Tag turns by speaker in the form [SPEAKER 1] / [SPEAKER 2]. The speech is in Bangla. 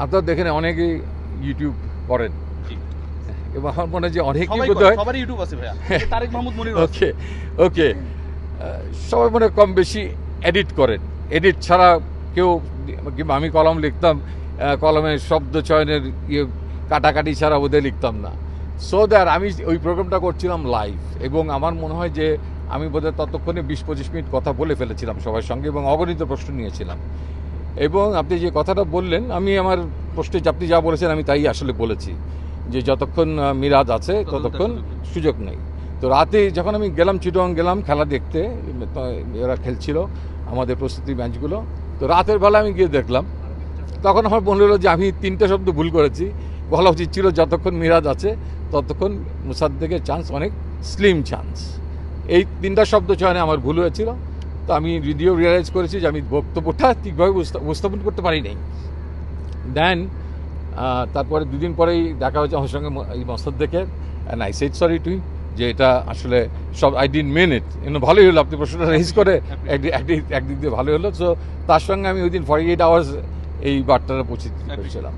[SPEAKER 1] আপনারা দেখেন অনেকেই ইউটিউব করেন এবং আমার মনে হয় যে অনেকেই
[SPEAKER 2] সবারই ইউটিউব আছে ভাইয়া, তারেক মাহমুদ মনির আছে।
[SPEAKER 1] ওকে সবাই মনে হয় কম বেশি এডিট করেন। এডিট ছাড়া কেউ, কিংবা আমি কলম লিখতাম, কলমের শব্দ চয়নের কাটাকাটি ছাড়া ওদের লিখতাম না। সো দ্যাট আমি ওই প্রোগ্রামটা করছিলাম লাইভ, এবং আমার মনে হয় যে আমি বোধহয় ততক্ষণে 20-25 মিনিট কথা বলে ফেলেছিলাম সবার সঙ্গে এবং অগণিত প্রশ্ন নিয়েছিলাম। এবং আপনি যে কথাটা বললেন, আমি আমার প্রশ্নে আপনি যা বলেছেন আমি তাই আসলে বলেছি, যে যতক্ষণ মিরাজ আছে ততক্ষণ সুযোগ নেই। তো রাতে যখন আমি গেলাম, চিটং গেলাম খেলা দেখতে, এরা খেলছিল আমাদের প্রস্তুতি ম্যাচগুলো, তো রাতের বেলা আমি গিয়ে দেখলাম, তখন আমার মনে হলো যে আমি 3টে শব্দ ভুল করেছি। বলা উচিত ছিল যতক্ষণ মিরাজ আছে ততক্ষণ মুসাদ্দেকের চান্স অনেক স্লিম চান্স। এই 3টা শব্দ চয়নে আমার ভুল হয়েছিল। তো আমি যদিও রিয়েলাইজ করেছি যে আমি বক্তব্যটা ঠিকভাবে উপস্থাপন করতে পারি নাই। দেন তারপরে 2 দিন পরেই দেখা হয়েছে আমার সঙ্গে এই মোসাদ্দেকের, and I said sorry too, যে এটা আসলে সব আই ডিডন্ট মিন ইট। ভালোই হলো আপনি প্রশ্নটা রেজ করে, একদিক দিয়ে ভালোই হলো। সো তার সঙ্গে আমি ওই দিন 48 আওয়ার্স এই বার্তাটা পৌঁছে দিতে পেরেছিলাম।